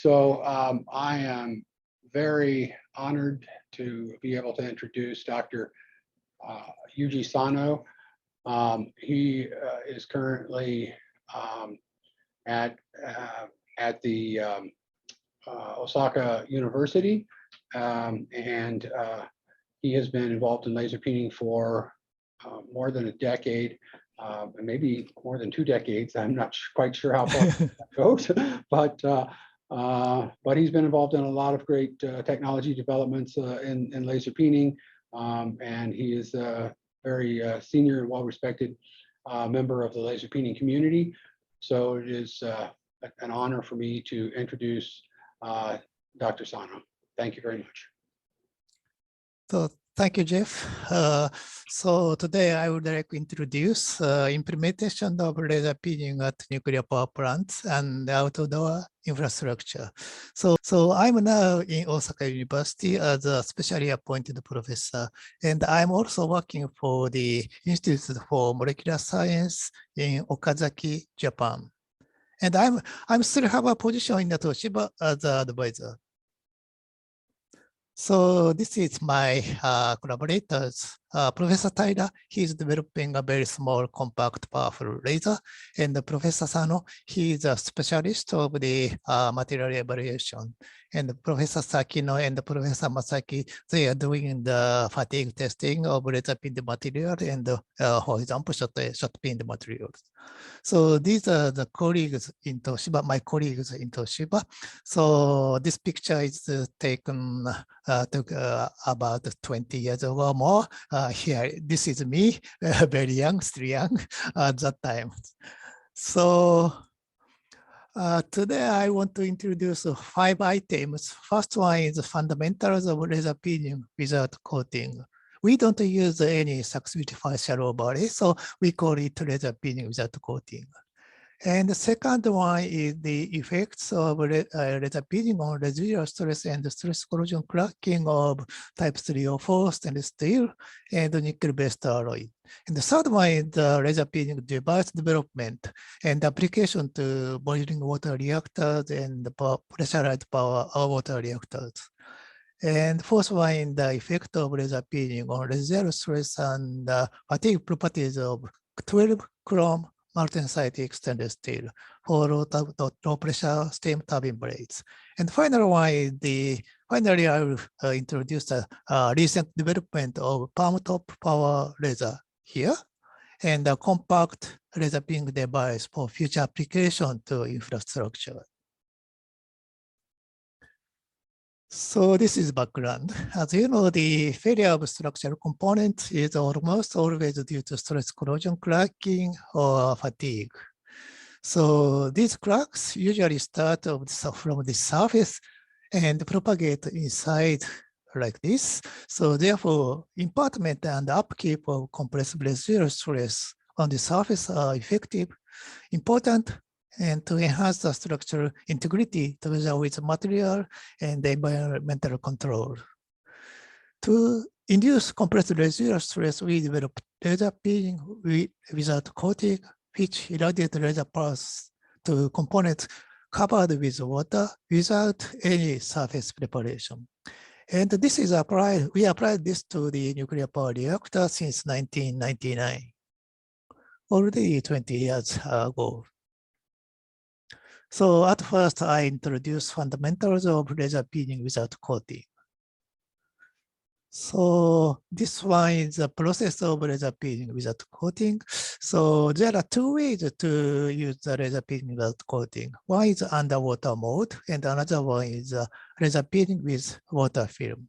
I am very honored to be able to introduce Dr. Yuji Sano. He is currently at the Osaka University, and he has been involved in laser peening for more than a decade, and maybe more than 2 decades. I'm not quite sure how far that goes, but he's been involved in a lot of great technology developments in laser peening, and he is a very senior and well-respected member of the laser peening community. So it is an honor for me to introduce Dr. Sano. Thank you very much. So thank you, Jeff. So today I would like to introduce implementation of laser peening at nuclear power plants and outdoor infrastructure. So I'm now in Osaka University as a specially appointed professor, and I'm also working for the Institute for Molecular Science in Okazaki, Japan. And I'm still have a position in the Toshiba as an advisor. So this is my collaborators. Professor Taira, he's developing a very small, compact, powerful laser. And Professor Sano, he's a specialist of the material evaluation. And Professor Sakino and Professor Masaki, they are doing the fatigue testing of laser pinned material and horizontal shot pinned materials. So these are the colleagues in Toshiba, my colleagues in Toshiba. So this picture is taken about 20 years ago or more. Here, this is me, very young, still young at that time. So today I want to introduce 5 items. First one is fundamentals of laser peening without coating. We don't use any successful shallow body, so we call it laser peening without coating. And the second one is the effects of laser peening on residual stress and stress corrosion cracking of type 3 or 4 stainless steel and nickel-based alloy. And the third one is the laser peening device development and application to boiling water reactors and pressurized power water reactors. And fourth one is the effect of laser peening on residual stress and fatigue properties of 12 chrome Martensitic stainless steel for low pressure steam turbine blades. And final one is finally I will introduce the recent development of Palmtop power laser here and a compact laser peening device for future application to infrastructure. So this is background. As you know, the failure of structural components is almost always due to stress corrosion cracking or fatigue. So these cracks usually start from the surface and propagate inside like this. So therefore, impartment and upkeep of compressive residual stress on the surface are effective, important, and to enhance the structural integrity together with material and environmental control. To induce compressed residual stress, we developed laser peening without coating, which irradiate laser pulse to components covered with water without any surface preparation. And this is applied, we applied this to the nuclear power reactor since 1999, already 20 years ago. So at first, I introduced fundamentals of laser peening without coating. So this one is the process of laser peening without coating. So there are 2 ways to use the laser peening without coating. One is underwater mode, and another one is laser peening with water film.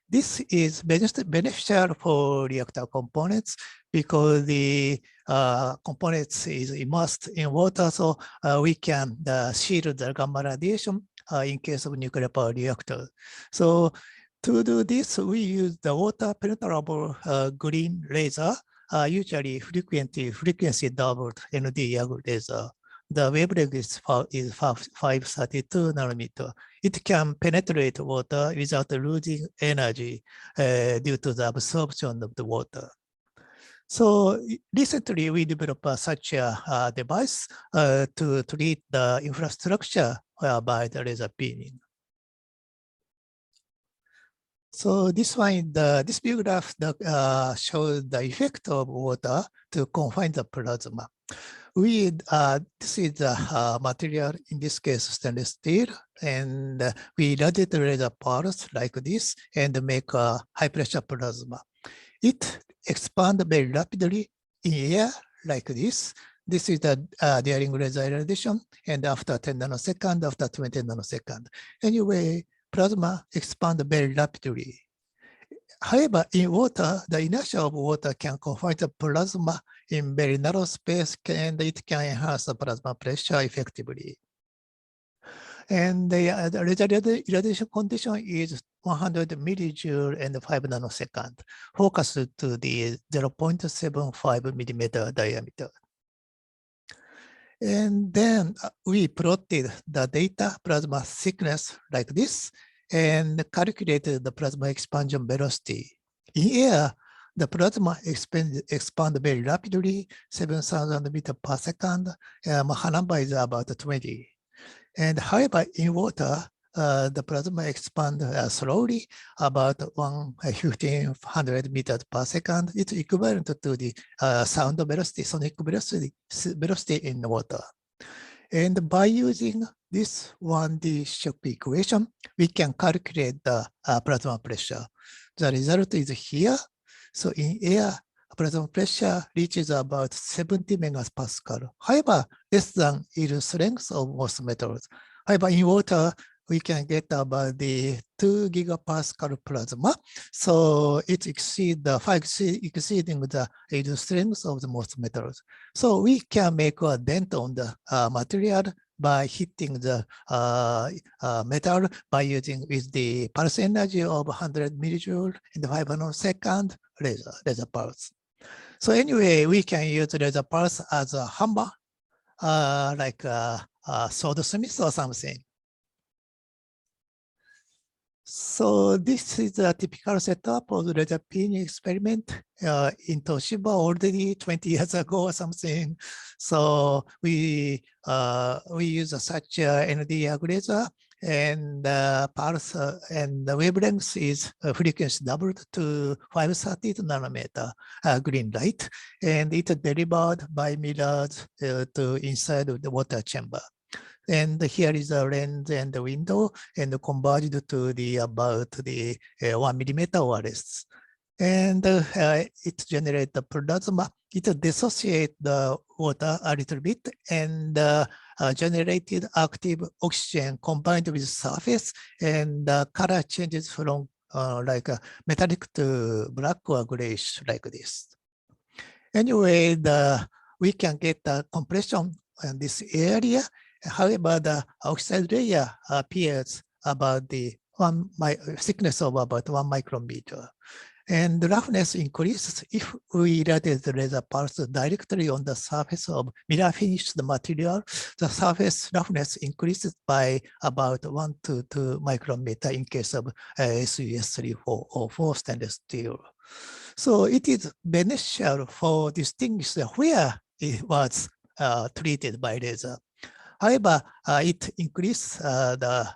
This is beneficial for reactor components because the components is immersed in water, so we can shield the gamma radiation in case of nuclear power reactor. So to do this, we use the water penetrable green laser, usually frequency doubled ND laser. The wavelength is 532 nanometer. It can penetrate water without losing energy due to the absorption of the water. So recently we developed such a device to treat the infrastructure by the laser peening. So this one, this view graph shows the effect of water to confine the plasma. This is the material, in this case stainless steel, and we irradiate the laser pulse like this and make a high pressure plasma. It expands very rapidly in air like this. This is the during laser irradiation, and after 10 nanoseconds, after 20 nanoseconds. Anyway, plasma expands very rapidly. However, in water, the inertia of water can confine the plasma in very narrow space, and it can enhance the plasma pressure effectively. And the irradiation condition is 100 millijoule and 5 nanoseconds, focused to the 0.75 millimeter diameter. And then we plotted the data plasma thickness like this and calculated the plasma expansion velocity. In air, the plasma expands very rapidly, 7,000 meters per second. Mach number is about 20. And however, in water, the plasma expands slowly, about 1,500 meters per second. It's equivalent to the sound velocity, sonic velocity in water. And by using this 1D shock equation, we can calculate the plasma pressure. The result is here. So in air, plasma pressure reaches about 70 megapascal. However, less than yield strength of most metals. However, in water, we can get about the 2 gigapascal plasma. So it exceeding the yield strength of the most metals. So we can make a dent on the material by hitting the metal by using with the pulse energy of 100 millijoule in the 5 nanosecond laser pulse. So anyway, we can use laser pulse as a hammer, like a swordsmith or something. So this is a typical setup of the laser peening experiment in Toshiba already 20 years ago or something. So we use such ND laser, and pulse and the wavelength is frequency doubled to 530 nanometer green light, and it delivered by mirrors to inside of the water chamber. And here is the lens and the window, and converged to the about the 1 millimeter or less. And it generates the plasma. It dissociates the water a little bit and generated active oxygen combined with surface, and the color changes from like metallic to black or grayish like this. Anyway, we can get the compression in this area. However, the oxide layer appears about the thickness of about 1 micrometer. And the roughness increases if we irradiate the laser pulse directly on the surface of mirror finished material. The surface roughness increases by about 1 to 2 micrometer in case of SUS304 stainless steel. So it is beneficial for distinguishing where it was treated by laser. However, it increases the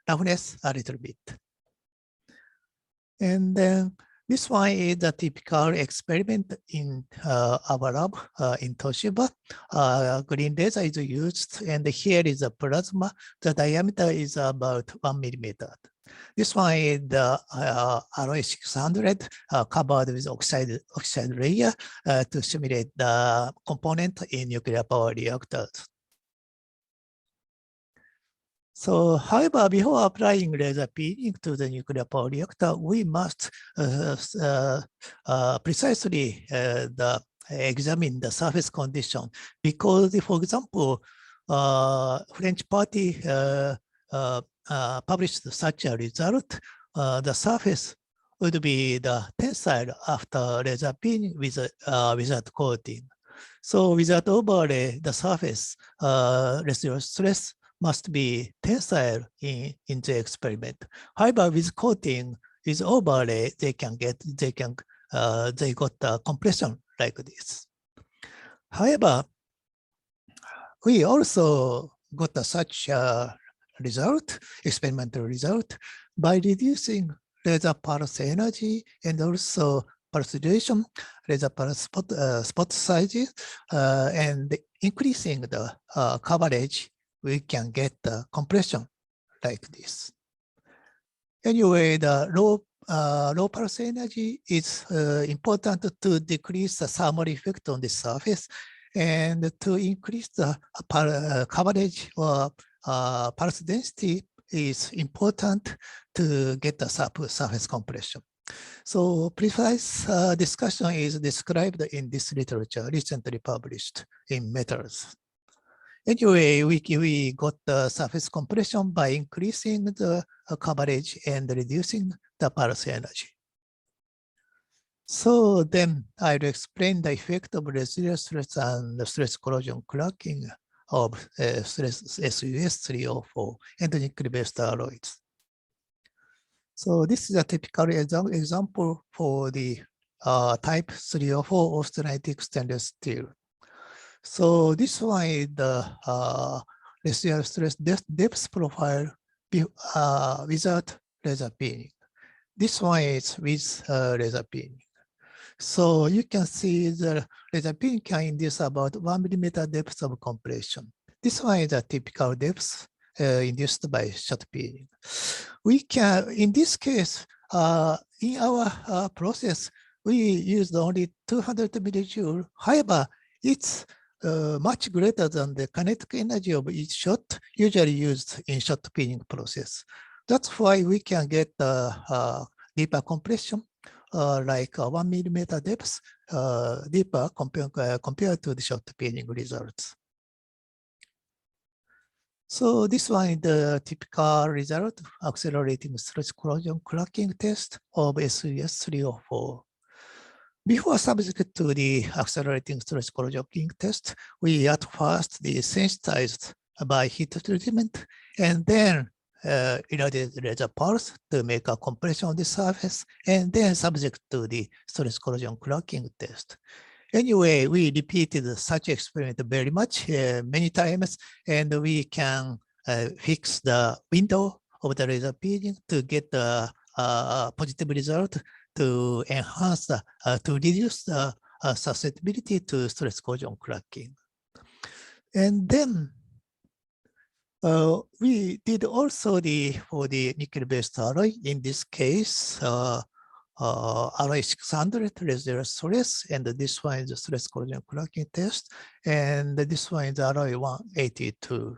roughness a little bit. And then this one is a typical experiment in our lab in Toshiba. Green laser is used, and here is a plasma. The diameter is about 1 millimeter. This one is the alloy 600 covered with oxide layer to simulate the component in nuclear power reactors. So, however, before applying laser peening to the nuclear power reactor, we must precisely examine the surface condition, because, for example, French party published such a result. The surface would be the tensile after laser peening without coating. So, without overlay, the surface residual stress must be tensile in the experiment. However, with coating, with overlay, they got the compression like this. However, we also got such experimental result, by reducing laser pulse energy and also pulse duration, laser pulse spot sizes, and increasing the coverage, we can get the compression like this. Anyway, the low pulse energy is important to decrease the thermal effect on the surface and to increase the coverage or pulse density is important to get the surface compression. So precise discussion is described in this literature recently published in Metals. Anyway, we got the surface compression by increasing the coverage and reducing the pulse energy. So then I'll explain the effect of residual stress and stress corrosion cracking of SUS304 and nickel-based alloys. So this is a typical example for the type 304 austenitic stainless steel. So this one is the residual stress depth profile without laser peening. This one is with laser peening. So you can see the laser peening can induce about 1 millimeter depth of compression. This one is a typical depth induced by shot peening. We can, in this case, in our process, we used only 200 millijoule. However, it's much greater than the kinetic energy of each shot usually used in shot peening process. That's why we can get deeper compression, like 1 millimeter depth, deeper compared to the shot peening results. So this one is the typical result, accelerating stress corrosion cracking test of SUS304. Before subject to the accelerating stress corrosion test, we at first sensitized by heat treatment and then irradiated laser pulse to make a compression on the surface and then subject to the stress corrosion cracking test. Anyway, we repeated such experiment very much, many times, and we can fix the window of the laser peening to get the positive result to enhance the, to reduce the susceptibility to stress corrosion cracking. And then we did also for the nickel-based alloy, in this case, alloy 600 residual stress, and this one is the stress corrosion cracking test, and this one is alloy 182.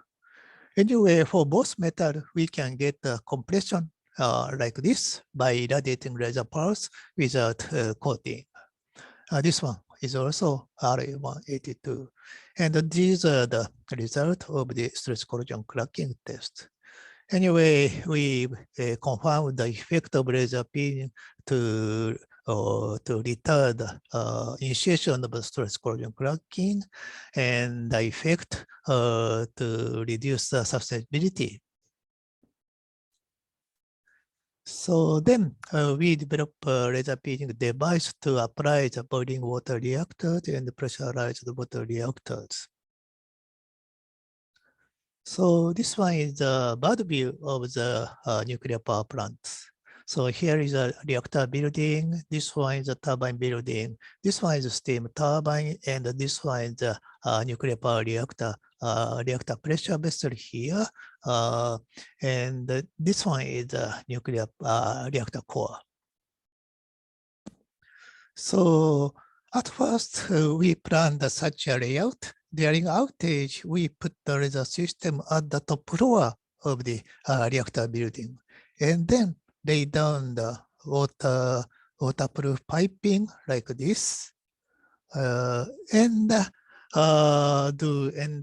Anyway, for both metal, we can get the compression like this by irradiating laser pulse without coating. This one is also alloy 182. And these are the result of the stress corrosion cracking test. Anyway, we confirmed the effect of laser peening to retard the initiation of stress corrosion cracking and the effect to reduce the susceptibility. So then we developed a laser peening device to apply the boiling water reactors and pressurized water reactors. So this one is the bird view of the nuclear power plants. So here is a reactor building. This one is a turbine building. This one is a steam turbine, and this one is the nuclear power reactor. Reactor pressure vessel here, and this one is the nuclear reactor core. So at first, we planned such a layout. During outage, we put the laser system at the top floor of the reactor building, and then lay down the waterproof piping like this, and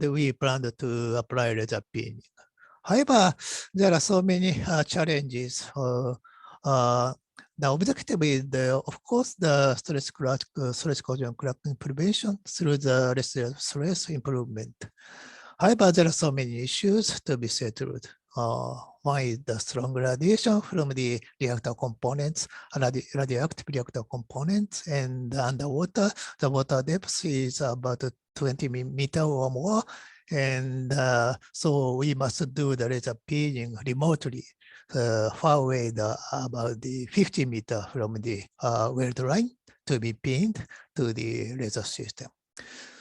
we planned to apply laser peening. However, there are so many challenges. The objective is, of course, the stress corrosion cracking prevention through the residual stress improvement. However, there are so many issues to be settled. One is the strong radiation from the reactor components, radioactive reactor components, and underwater, the water depth is about 20 meters or more, And so we must do the laser peening remotely, far away, about the 50 meters from the weld line to be peened to the laser system.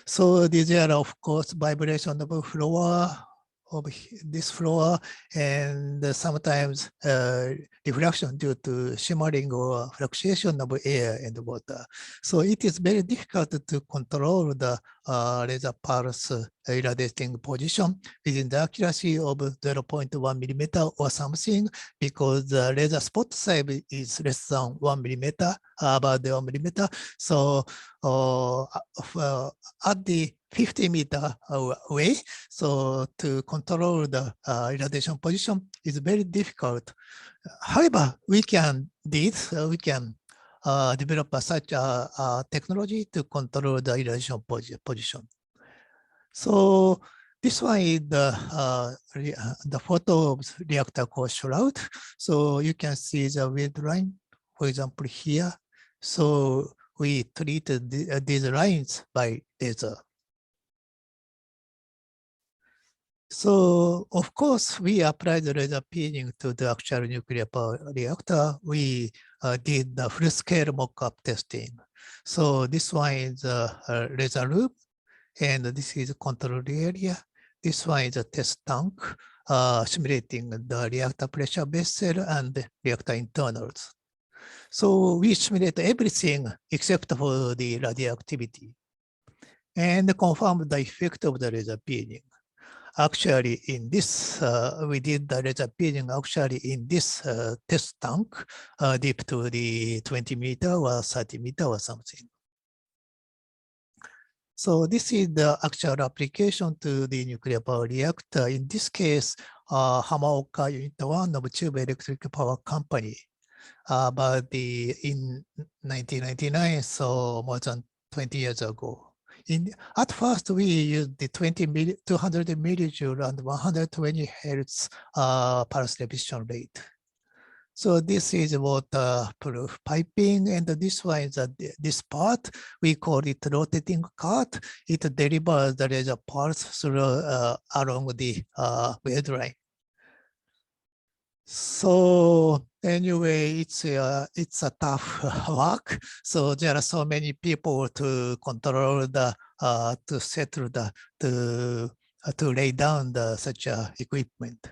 So these are, of course, vibration of floor, of this floor, and sometimes refraction due to shimmering or fluctuation of air and water. So it is very difficult to control the laser pulse irradiating position within the accuracy of 0.1 millimeter or something, because the laser spot size is less than 1 millimeter, about 1 millimeter. So at the 50 meter away, so to control the irradiation position is very difficult. However, we can develop such a technology to control the irradiation position. So this one is the photo of reactor called Shroud. So you can see the weld line, for example, here. So we treated these lines by laser. So of course, we applied the laser peening to the actual nuclear power reactor. We did the full-scale mock-up testing. So this one is a laser room, and this is a control area. This one is a test tank, simulating the reactor pressure vessel and the reactor internals. So we simulate everything except for the radioactivity and confirm the effect of the laser peening. Actually, in this, we did the laser peening actually in this test tank, deep to the 20 meter or 30 meter or something. So this is the actual application to the nuclear power reactor. In this case, Hamaoka Unit 1 of Tube Electric Power Company. But in 1999, so more than 20 years ago. At first, we used the 200 millijoule and 120 hertz pulse repetition rate. So this is waterproof piping, and this one is this part. We call it rotating cart. It delivers the laser pulse through along the weld line. So anyway, it's a tough work. So there are so many people to control the to settle the to lay down the such equipment.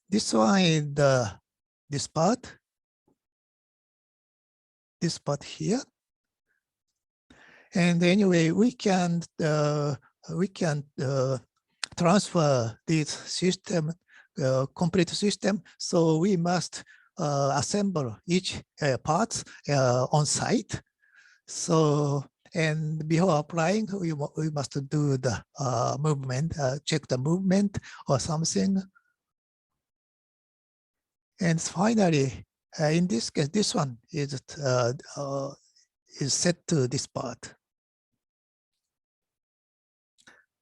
This one is this part here. And anyway, we can transfer this system. Complete system, so we must assemble each parts on site. So, and before applying, we must do the movement, check the movement or something. And finally, in this case, this one is set to this part.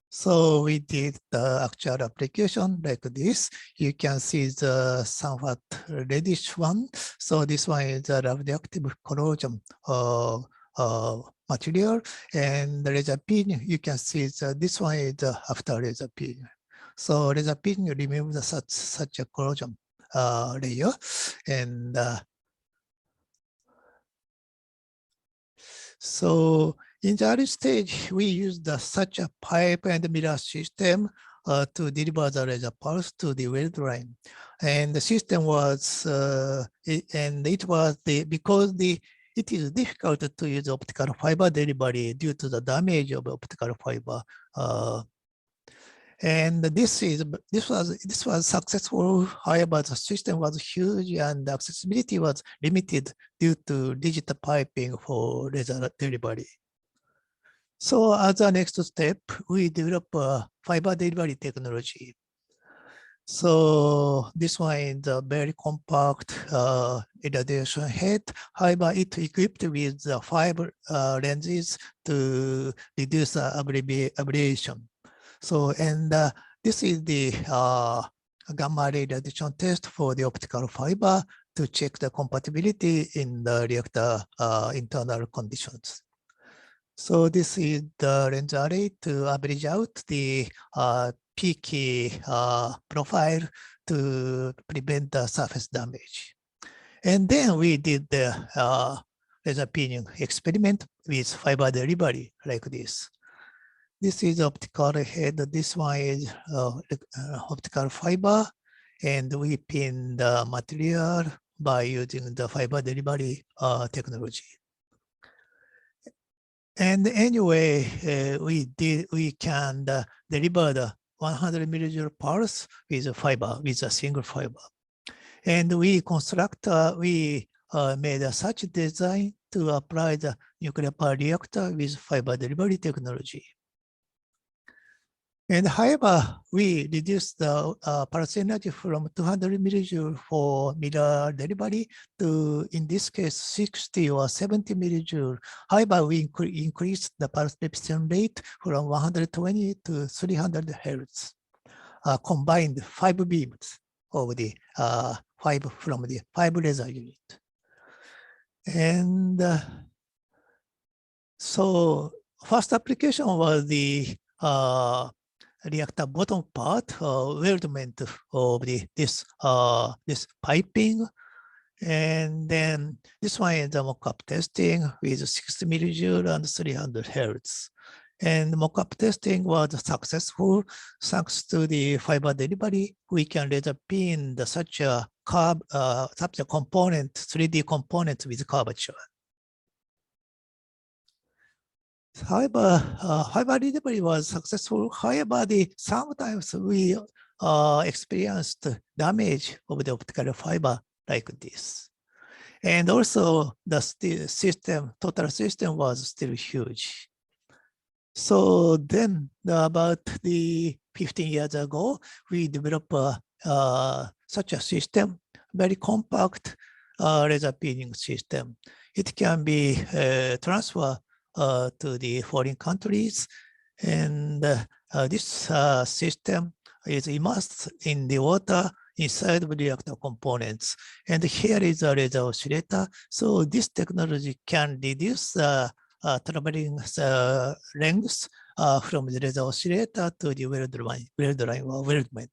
So we did the actual application like this. You can see the somewhat reddish one. So this one is a radioactive corrosion material, and the laser peening, you can see this one is after laser peening. So laser peening removes such a corrosion layer, and so in the early stage, we used such a pipe and mirror system to deliver the laser pulse to the weld line. And the system was, because it is difficult to use optical fiber delivery due to the damage of optical fiber. And this was successful. However, the system was huge and accessibility was limited due to digital piping for laser delivery. So as a next step, we develop a fiber delivery technology. So this one is a very compact irradiation head. However, it's equipped with 5 lenses to reduce aberration. So, and this is the gamma ray radiation test for the optical fiber to check the compatibility in the reactor internal conditions. So this is the lens array to average out the peaky profile to prevent the surface damage. And then we did the laser peening experiment with fiber delivery like this. This is optical head. This one is optical fiber. And we pin the material by using the fiber delivery technology. And anyway, we can deliver the 100 millijoule pulse with a fiber, with a single fiber. And we made such design to apply the nuclear power reactor with fiber delivery technology. And however, we reduced the pulse energy from 200 millijoule for mirror delivery to, in this case, 60 or 70 millijoule. However, we increased the pulse repetition rate from 120 to 300 hertz, combined 5 beams of the from the 5 laser unit. And so first application was the reactor bottom part, weldment of this piping. And then this one is the mockup testing with 60 millijoule and 300 hertz. And mockup testing was successful thanks to the fiber delivery. We can laser pin such a component, 3D component with curvature. However, fiber delivery was successful. However, sometimes we experienced damage of the optical fiber like this. And also the total system was still huge. So then about 15 years ago, we developed such a system, very compact laser pinning system. It can be transferred to the foreign countries. And this system is immersed in the water inside the reactor components. And here is a laser oscillator. So this technology can reduce traveling lengths from the laser oscillator to the weld line or weldment.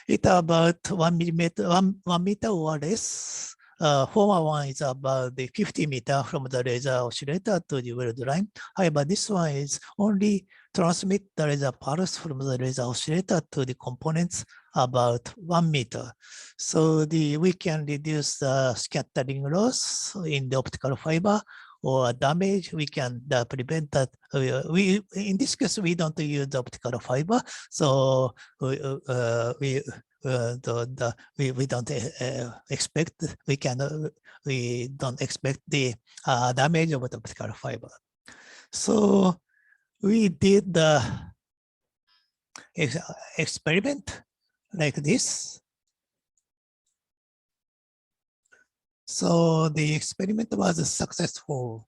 It's about 1 meter or less. Former one is about the 50 meter from the laser oscillator to the weld line. However, this one is only transmit the laser pulse from the laser oscillator to the components about 1 meter. So we can reduce the scattering loss in the optical fiber or damage. We can prevent that. In this case, we don't use the optical fiber, so we don't expect we don't expect the damage of the optical fiber. So we did the experiment like this. So the experiment was successful.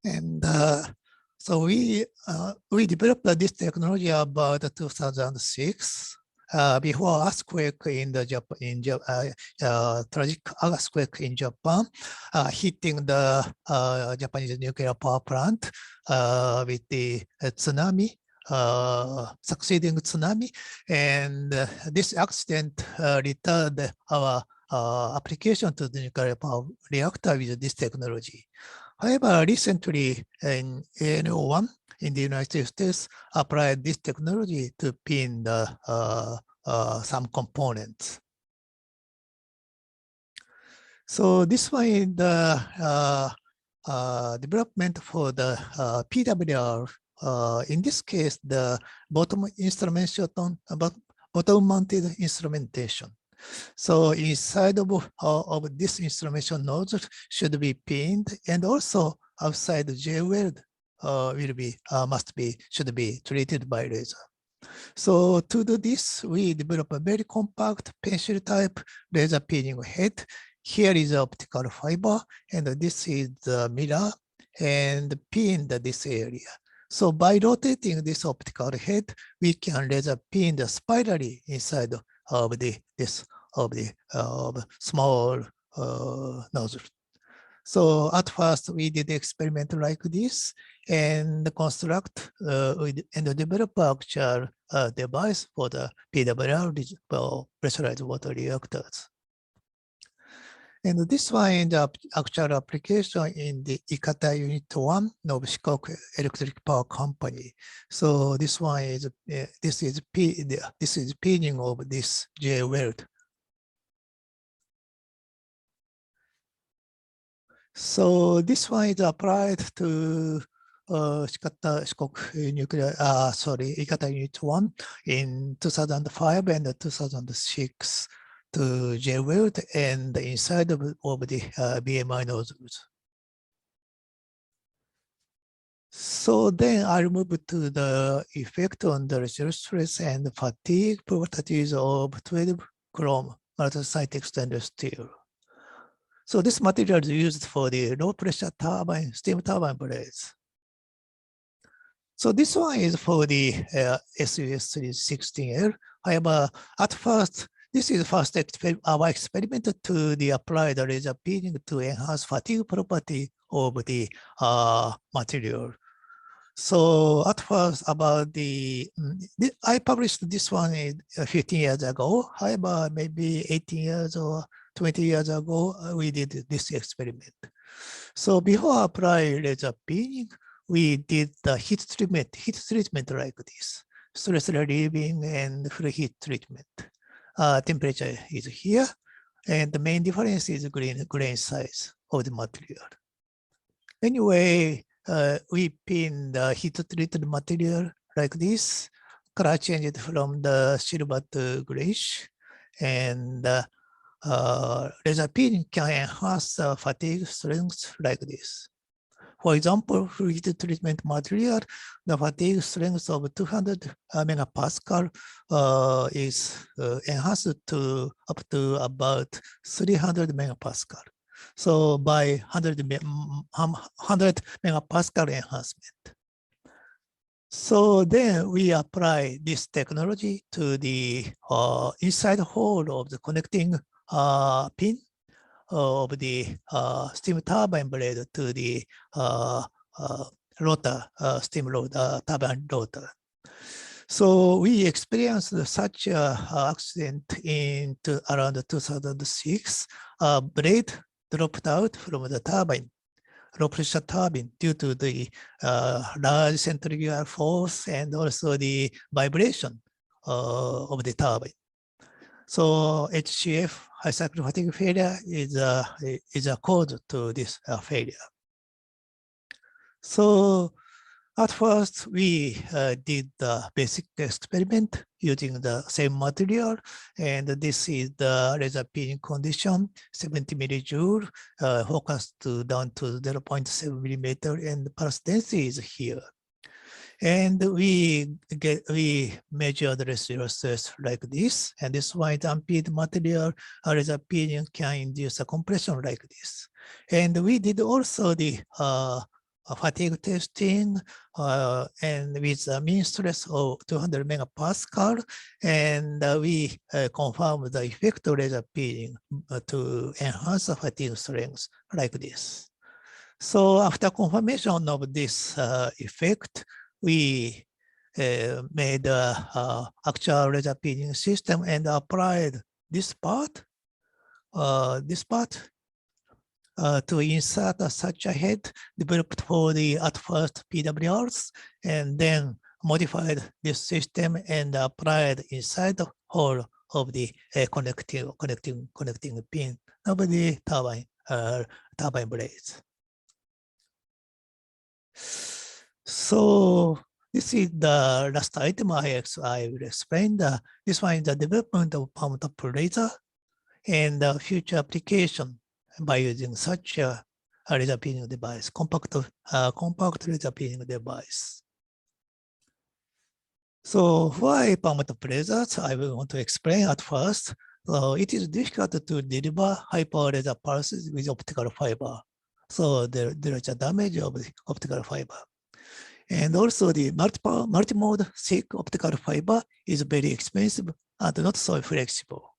And so we developed this technology about 2006 before earthquake in the tragic earthquake in Japan, hitting the Japanese nuclear power plant with the tsunami. Succeeding tsunami, and this accident returned our application to the nuclear power reactor with this technology. However, recently in ANO1 in the United States applied this technology to pin some components. So this one is the development for the PWR. In this case, the bottom-mounted instrumentation. So inside of this instrumentation nozzle should be pinned, and also outside the J-weld should be treated by laser. So to do this, we develop a very compact pencil type laser pinning head. Here is the optical fiber, and this is the mirror, and pinned this area. So by rotating this optical head, we can laser pin the spirally inside of the small nozzle. So at first we did experiment like this and construct and develop actual device for the PWR pressurized water reactors. And this one is the actual application in the Ikata Unit 1 of Shikoku Electric Power Company. So this one is this is peening of this Weld. So this one is applied to Shikoku nuclear, Ikata Unit 1 in 2005 and 2006 to Weld and the inside of the BMI nozzles. So then I'll move to the effect on the residual stress and fatigue properties of 12 chrome martensitic stainless steel. So this material is used for the low pressure turbine, steam turbine blades. So this one is for the SUS 316L. However, at first, this is first our experiment to the applied laser peening to enhance fatigue property of the material. So at first about I published this one 15 years ago. However, maybe 18 years or 20 years ago, we did this experiment. So before applying laser peening, we did the heat treatment like this, stress relieving and full heat treatment. Temperature is here, and the main difference is grain size of the material. Anyway, we pin the heat treated material like this, color changed from the silver to grayish, and laser peening can enhance the fatigue strength like this. For example, for heat treatment material, the fatigue strength of 200 megapascal is enhanced to up to about 300 megapascal. So by 100 megapascal enhancement. So then we apply this technology to the inside hole of the connecting pin of the steam turbine blade to the rotor, steam rotor, turbine rotor. So we experienced such an accident in around 2006. Blade dropped out from the turbine, low pressure turbine, due to the large centrifugal force and also the vibration of the turbine. So HCF, high cycle fatigue failure, is a cause to this failure. So at first, we did the basic experiment using the same material, and this is the laser peening condition, 70 millijoule, focused down to 0.7 millimeter, and the pulse density is here. And we measure the residual stress like this, and this white unpeeled material laser peening can induce a compression like this. And we did also the fatigue testing and with a mean stress of 200 megapascal, and we confirmed the effect of laser peening to enhance the fatigue strength like this. So after confirmation of this effect, we made an actual laser peening system and applied this part to insert such a head developed for the at first PWRs, and then modified this system and applied inside the hole of the connecting pin of the turbine blades. So this is the last item I will explain. This one is the development of Palmtop Laser and the future application by using such a laser peening device, compact laser peening device. So why Palmtop lasers? I will want to explain at first. It is difficult to deliver high power laser pulses with optical fiber. So there is a damage of the optical fiber. And also the multi-mode thick optical fiber is very expensive and not so flexible.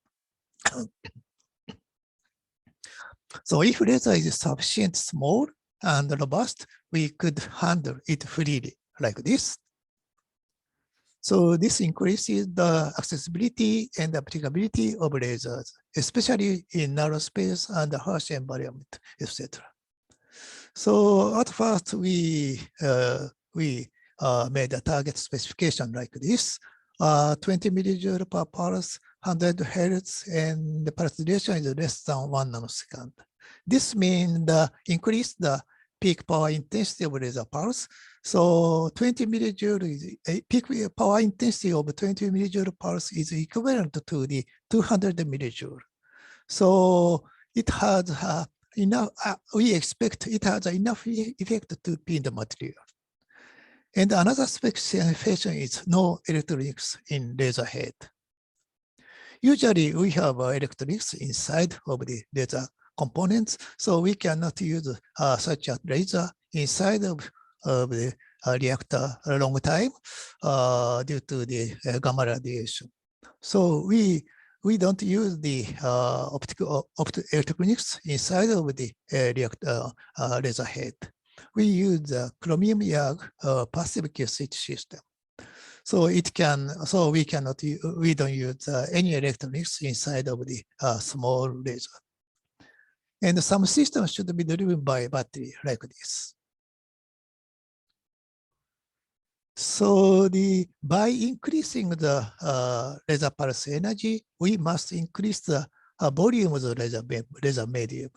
So if laser is sufficient small and robust, we could handle it freely like this. So this increases the accessibility and applicability of lasers, especially in narrow space and harsh environment, etc. So at first we made a target specification like this, 20 millijoule per pulse, 100 hertz, and the pulse duration is less than 1 nanosecond. This means increase the peak power intensity of laser pulse. So 20 millijoule is a peak power intensity of 20 millijoule pulse is equivalent to the 200 millijoule. So it has enough, we expect it has enough effect to pin the material. And another specification is no electronics in laser head. Usually we have electronics inside of the laser components, so we cannot use such a laser inside of the reactor a long time due to the gamma radiation. So we don't use the optical electronics inside of the reactor laser head. We use the chromium YAG passive Q switch system. So it can, so we don't use any electronics inside of the small laser. And some systems should be driven by battery like this. So by increasing the laser pulse energy, we must increase the volume of the laser medium.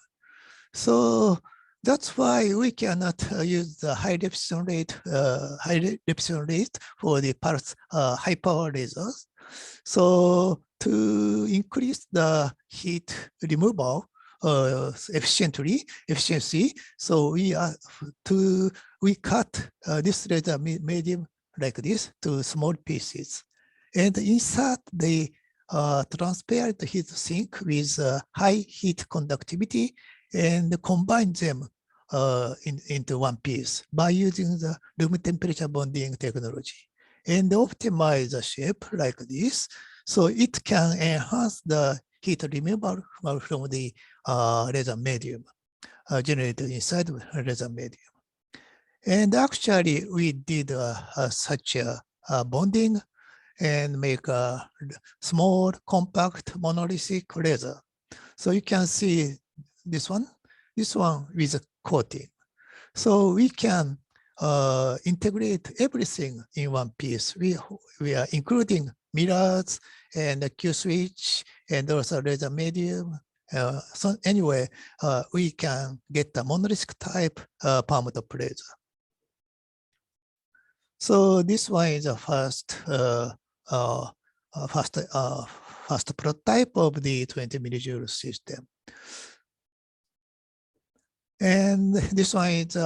So that's why we cannot use the high repetition rate for the pulse high power lasers. So to increase the heat removal efficiency, so we cut this laser medium like this to small pieces, and insert the transparent heat sink with high heat conductivity, and combine them into one piece by using the room temperature bonding technology, and optimize the shape like this, so it can enhance the heat removal from the laser medium generated inside the laser medium. And actually, we did such a bonding and make a small, compact, monolithic laser. So you can see this one with a coating. So we can integrate everything in one piece. We are including mirrors and a Q switch and also laser medium. So anyway, we can get the monolithic type Palmtop laser. So this one is the first prototype of the 20 millijoule system. And this one is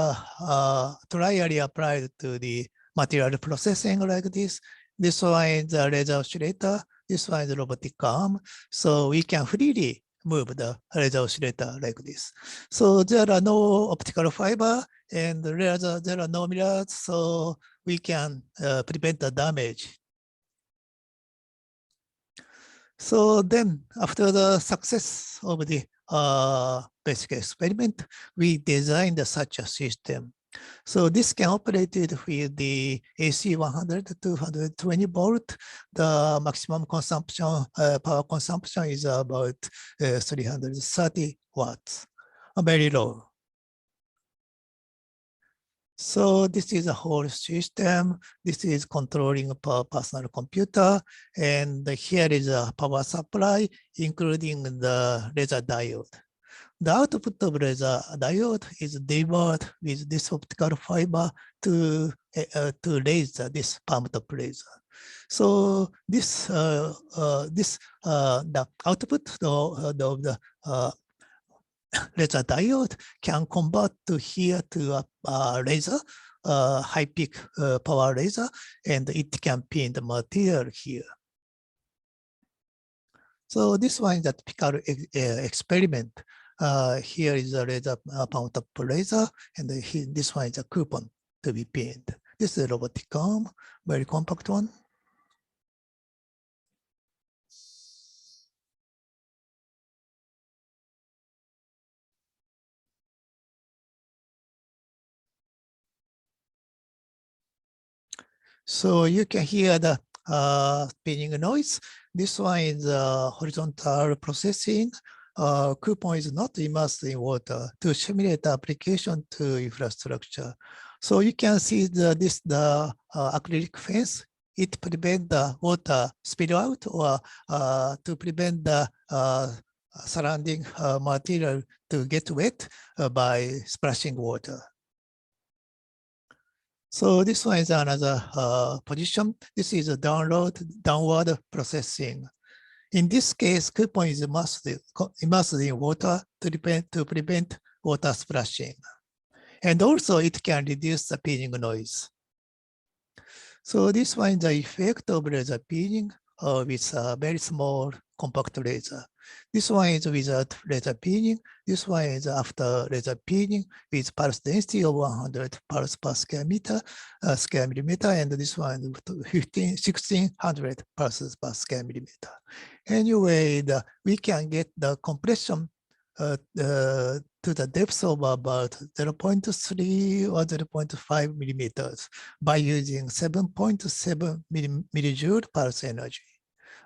trially applied to the material processing like this. This one is a laser oscillator. This one is a robotic arm. So we can freely move the laser oscillator like this. So there are no optical fiber and there are no mirrors, so we can prevent the damage. So then after the success of the basic experiment, we designed such a system. So this can operate with the AC 100 to 220 volt. The maximum consumption, power consumption is about 330 watts, very low. So this is a whole system. This is controlling per personal computer. And here is a power supply, including the laser diode. The output of laser diode is delivered with this optical fiber to laser, this Palmtop laser. So this the output of the laser diode can convert to here to a laser, high peak power laser, and it can pin the material here. So this one is a typical experiment. Here is a laser Palmtop laser, and this one is a coupon to be pinned. This is a robotic arm, very compact one. So you can hear the peening noise. This one is horizontal processing. Coupon is not immersed in water to simulate the application to infrastructure. So you can see the acrylic fence. It prevents the water spill out or to prevent the surrounding material to get wet by splashing water. So this one is another position. This is a downward processing. In this case, coupon is immersed in water to prevent water splashing. And also it can reduce the peening noise. So this one is the effect of laser peening with a very small compact laser. This one is without laser peening. This one is after laser peening with pulse density of 100 pulse per square millimeter, and this one is 1600 pulses per square millimeter. Anyway, we can get the compression to the depth of about 0.3 or 0.5 millimeters by using 7.7 millijoule pulse energy.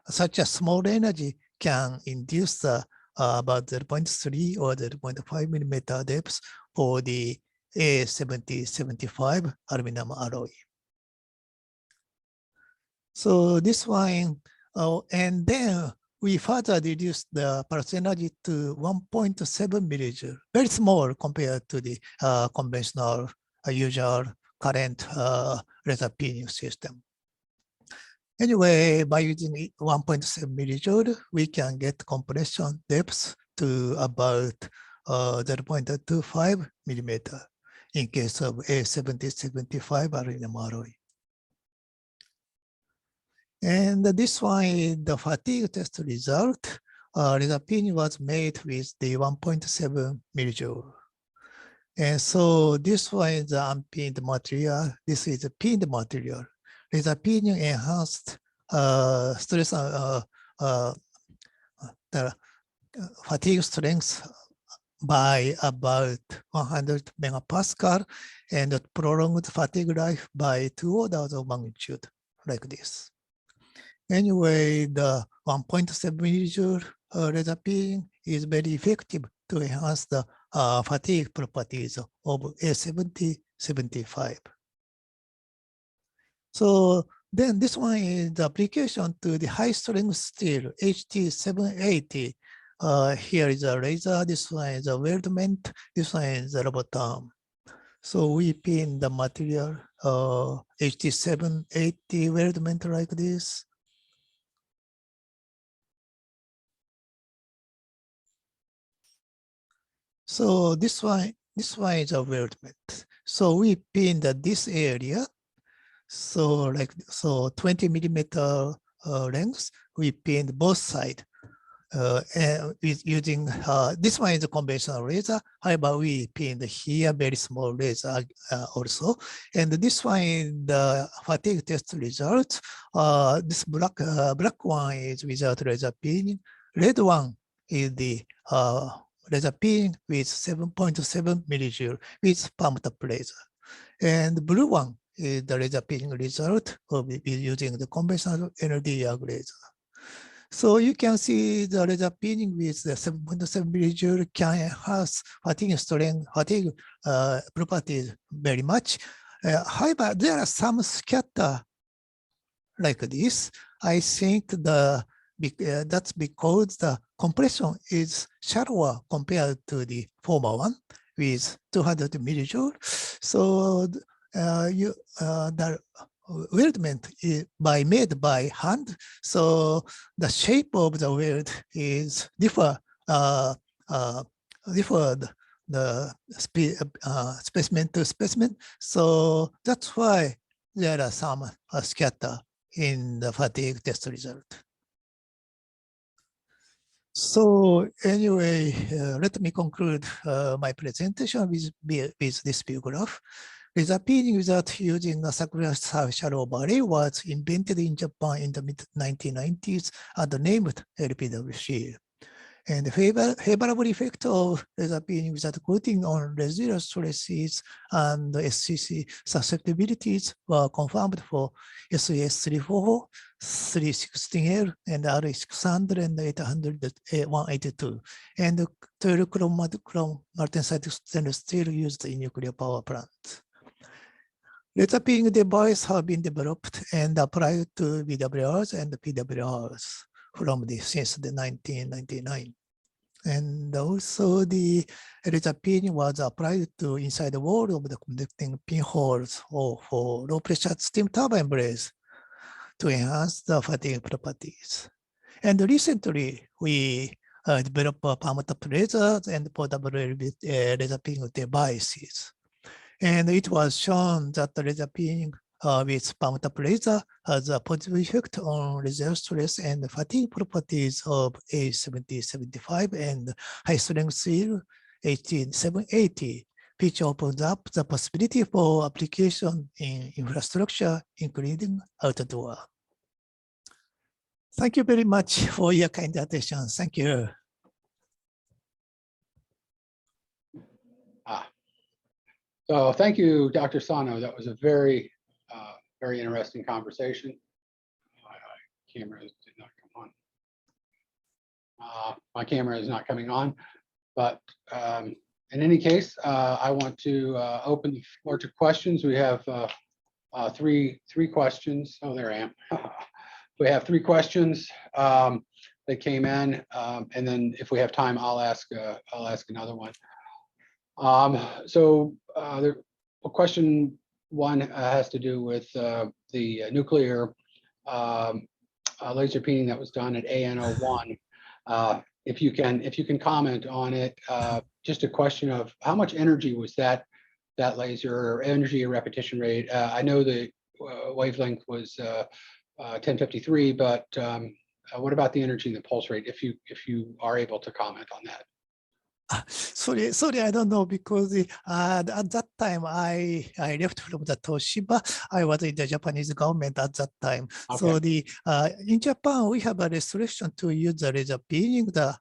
Such a small energy can induce about 0.3 or 0.5 millimeter depth for the A7075 aluminum alloy. So this one, and then we further reduced the pulse energy to 1.7 millijoule, very small compared to the conventional usual current laser peening system. Anyway, by using 1.7 millijoule, we can get compression depth to about 0.25 millimeter in case of A7075 aluminum alloy. And this one is the fatigue test result. Laser peening was made with the 1.7 millijoule. And so this one is the unpinned material. This is the pinned material. Laser peening enhanced stress, the fatigue strength by about 100 megapascal and prolonged fatigue life by 2 orders of magnitude, like this. Anyway, the 1.7 millijoule laser peening is very effective to enhance the fatigue properties of A7075. So then this one is the application to the high strength steel, HT780. Here is a laser, this one is a weldment, this one is a robot arm. So we pin the material HT780 weldment like this. So this one is a weldment. So we pin this area. So 20 millimeter length, we pinned both sides. And with using this one is a conventional laser. However, we pinned here very small laser also. And this one is the fatigue test result. This black one is without laser pinning. Red one is the laser pinning with 7.7 millijoule with Palmtop laser. And the blue one is the laser pinning result of using the conventional ND laser. So you can see the laser pinning with the 7.7 millijoule can enhance fatigue strength, fatigue properties very much. However, there are some scatter like this. I think that's because the compression is shallower compared to the former one with 200 millijoule. So the weldment is made by hand, so the shape of the weld is differed the specimen to specimen. So that's why there are some scatter in the fatigue test result. So anyway, let me conclude my presentation with this view graph. Laser peening without using a circular shallow body was invented in Japan in the mid-1990s and named LPwC. And the favorable effect of laser peening without coating on residual stresses and SCC susceptibilities were confirmed for SAS 344, 316L, and R600 and 800, 182. And 12 chrome Martensitic stainless steel used in nuclear power plants. Laser peening devices have been developed and applied to BWRs and PWRs since the 1999. And also the laser peening was applied to inside the wall of the conducting pinholes or for low pressure steam turbine blades to enhance the fatigue properties. And recently we developed Palmtop lasers and portable laser peening devices. And it was shown that the laser peening with Palmtop laser has a positive effect on residual stress and fatigue properties of A7075 and high strength steel 18780, which opens up the possibility for application in infrastructure, including outdoor. Thank you very much for your kind attention. Thank you. So thank you, Dr. Sano. That was a very interesting conversation. My camera did not come on. My camera is not coming on, but in any case, I want to open the floor to questions. We have three questions. Oh, there I am. We have 3 questions that came in, and then if we have time, I'll ask another one. So question 1 has to do with the nuclear laser peening that was done at AN01. If you can comment on it, just a question of how much energy was that laser, or energy or repetition rate. I know the wavelength was 1053, but what about the energy and the pulse rate, if you are able to comment on that? Sorry, I don't know, because at that time I left from the Toshiba. I was in the Japanese government at that time. Okay. So in Japan we have a restriction to use the laser peening, the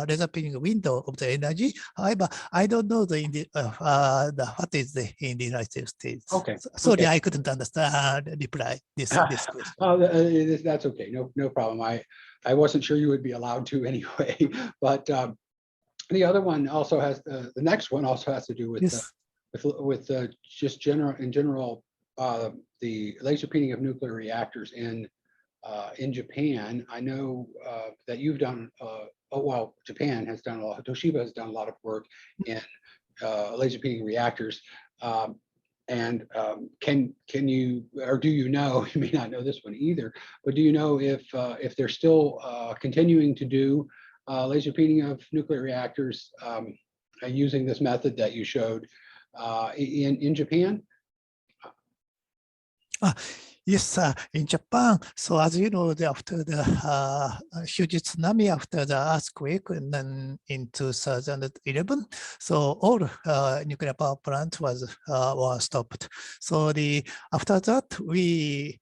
laser peening window of the energy. However, I don't know what is in the United States. Okay. Sorry, okay. I couldn't understand reply this question. That's okay. No problem. I wasn't sure you would be allowed to anyway, but. The other one also has the next one also has to do with yes. with just general the laser peening of nuclear reactors in Japan. I know that you've done Japan has done a lot. Toshiba has done a lot of work in laser peening reactors. And can you, or do you know? You may not know this one either, but do you know if they're still continuing to do laser peening of nuclear reactors using this method that you showed in Japan? Yes, in Japan. So as you know, after the huge tsunami, after the earthquake, and then in 2011, so all nuclear power plants were stopped. So after that, we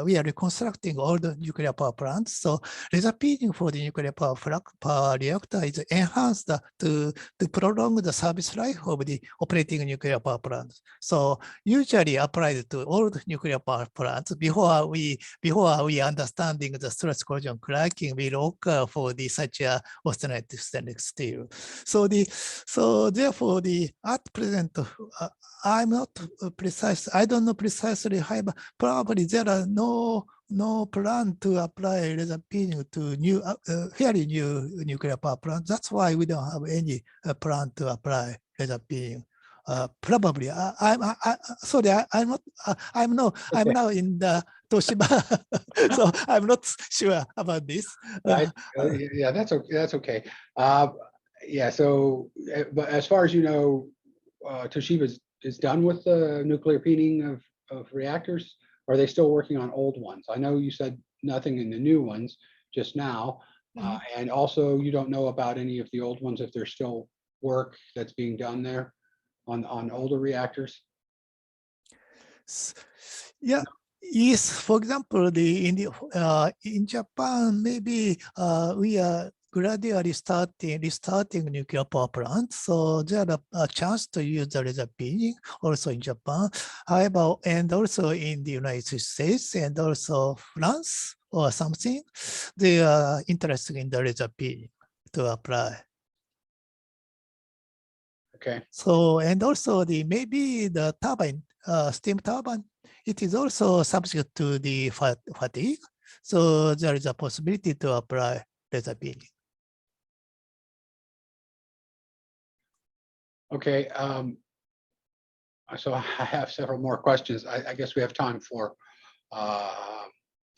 we are reconstructing all the nuclear power plants. So laser peening for the nuclear power reactor is enhanced to prolong the service life of the operating nuclear power plants. So usually applied to all the nuclear power plants before we understanding the stress corrosion cracking will occur for such a austenitic stainless steel. So therefore at present I'm not precise. I don't know precisely how, but probably there are no plan to apply laser peening to fairly new nuclear power plants. That's why we don't have any plan to apply laser peening. Probably I'm now in the Toshiba, so I'm not sure about this. Yeah, that's okay. Yeah. So, but as far as you know, Toshiba is done with the nuclear peening of reactors. Or are they still working on old ones? I know you said nothing in the new ones just now, and also you don't know about any of the old ones, if there's still work that's being done there on older reactors. Yeah. Yes, for example, in Japan, maybe we are gradually restarting nuclear power plants. So there are a chance to use the laser beam also in Japan. However, and also in the United States and also France or something, they are interested in the laser beam to apply. Okay. So, and also maybe the turbine, steam turbine, it is also subject to the fatigue. So there is a possibility to apply laser beam. Okay. So I have several more questions. I guess we have time for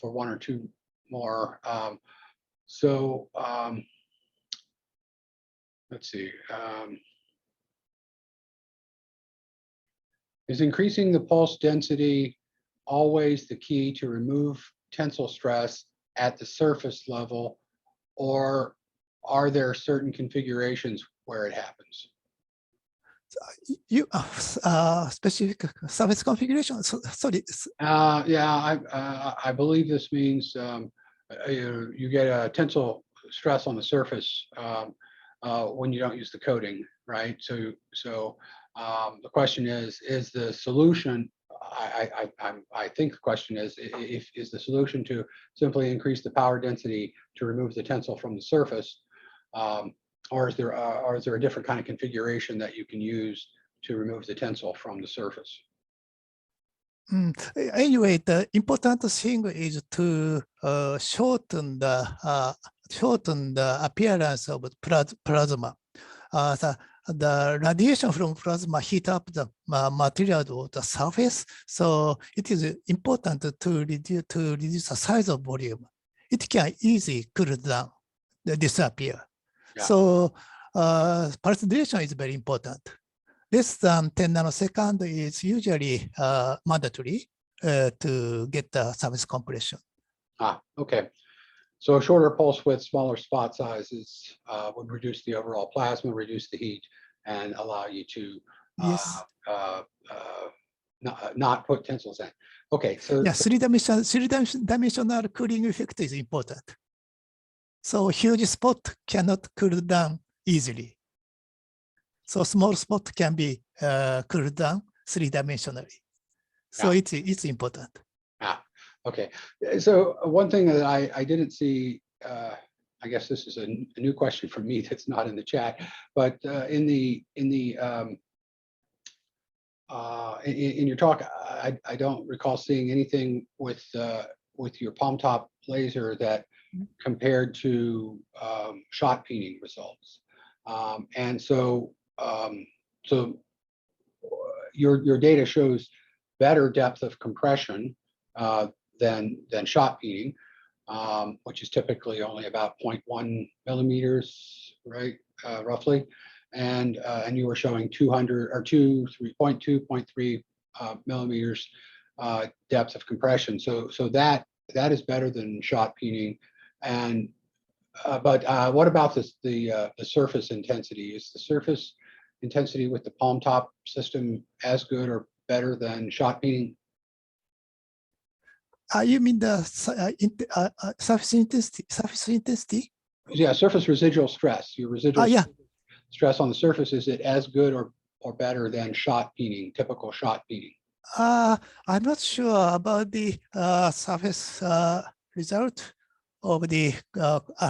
one or two more. Let's see. Is increasing the pulse density always the key to remove tensile stress at the surface level, or are there certain configurations where it happens? You specific surface configuration. Sorry. Yeah, I believe this means you get a tensile stress on the surface when you don't use the coating, right? So the question is the solution? I think the question is the solution to simply increase the power density to remove the tensile from the surface, or is there a different kind of configuration that you can use to remove the tensile from the surface? Anyway, the important thing is to shorten the appearance of plasma. The radiation from plasma heat up the material of the surface, so it is important to reduce the size of volume. It can easily cool down, disappear. Yeah. So pulse duration is very important. Less than 10 nanosecond is usually mandatory to get the surface compression. Okay. So a shorter pulse width, smaller spot sizes would reduce the overall plasma, reduce the heat, and allow you to not put tensils in. Okay, so yeah, three-dimensional cooling effect is important. So huge spot cannot cool down easily. So small spot can be cooled down three-dimensionally. So yeah. It's important. Okay. So one thing that I didn't see, I guess this is a new question from me that's not in the chat, but in your talk, I don't recall seeing anything with your Palmtop laser that compared to shot peening results, and so your data shows better depth of compression than shot peening, which is typically only about 0.1 millimeters, right, roughly, and you were showing 0.3 millimeters depth of compression. So that is better than shot peening, and but what about the surface intensity? Is the surface intensity with the Palmtop system as good or better than shot peening? You mean the surface intensity? Yeah, surface residual stress. Your residual stress on the surface, is it as good or better than shot peening, typical shot peening? I'm not sure about the surface result of the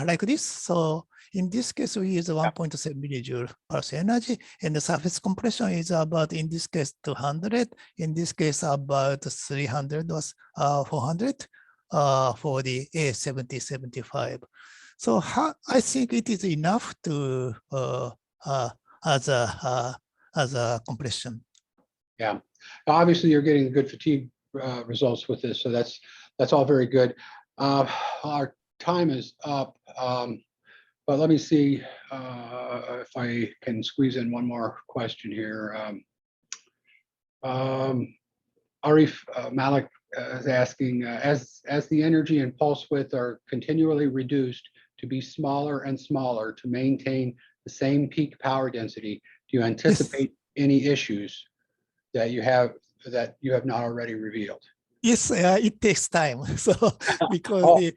like this. So in this case, we use 1.7 millijoule per energy, and the surface compression is about, in this case, 200. In this case, about 300 or 400 for the A7075. So I think it is enough to as a compression. Yeah, obviously you're getting good fatigue results with this, so that's all very good. Our time is up, but let me see if I can squeeze in one more question here. Arif Malik is asking, as the energy and pulse width are continually reduced to be smaller and smaller to maintain the same peak power density, do you anticipate any issues that you have not already revealed? Yes, it takes time. So because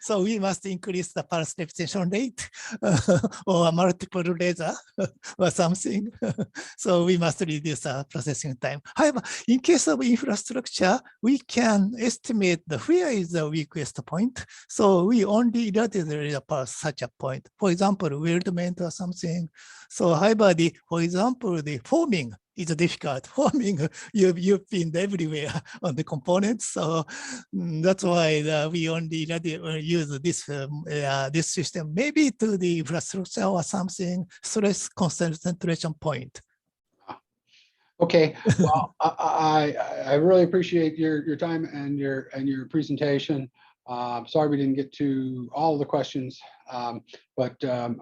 so we must increase the pulse repetition rate or a multiple laser or something. So we must reduce the processing time. However, in case of infrastructure, we can estimate where is the weakest point. So we only irradiate the pulse such a point. For example, weldment or something. So however, for example, the forming is difficult. Forming, you've been everywhere on the components. So that's why we only use this system, maybe to the infrastructure or something, stress concentration point. Okay, well, I really appreciate your time and your presentation. Sorry we didn't get to all of the questions, but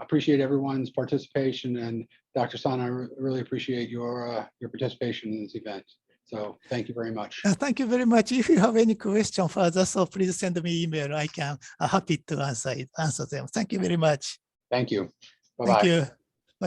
appreciate everyone's participation. And Dr. Sano, I really appreciate your participation in this event. So thank you very much. Thank you very much. If you have any question further, so please send me email. I can happy to answer them. Thank you very much. Thank you. Bye-bye. Thank you.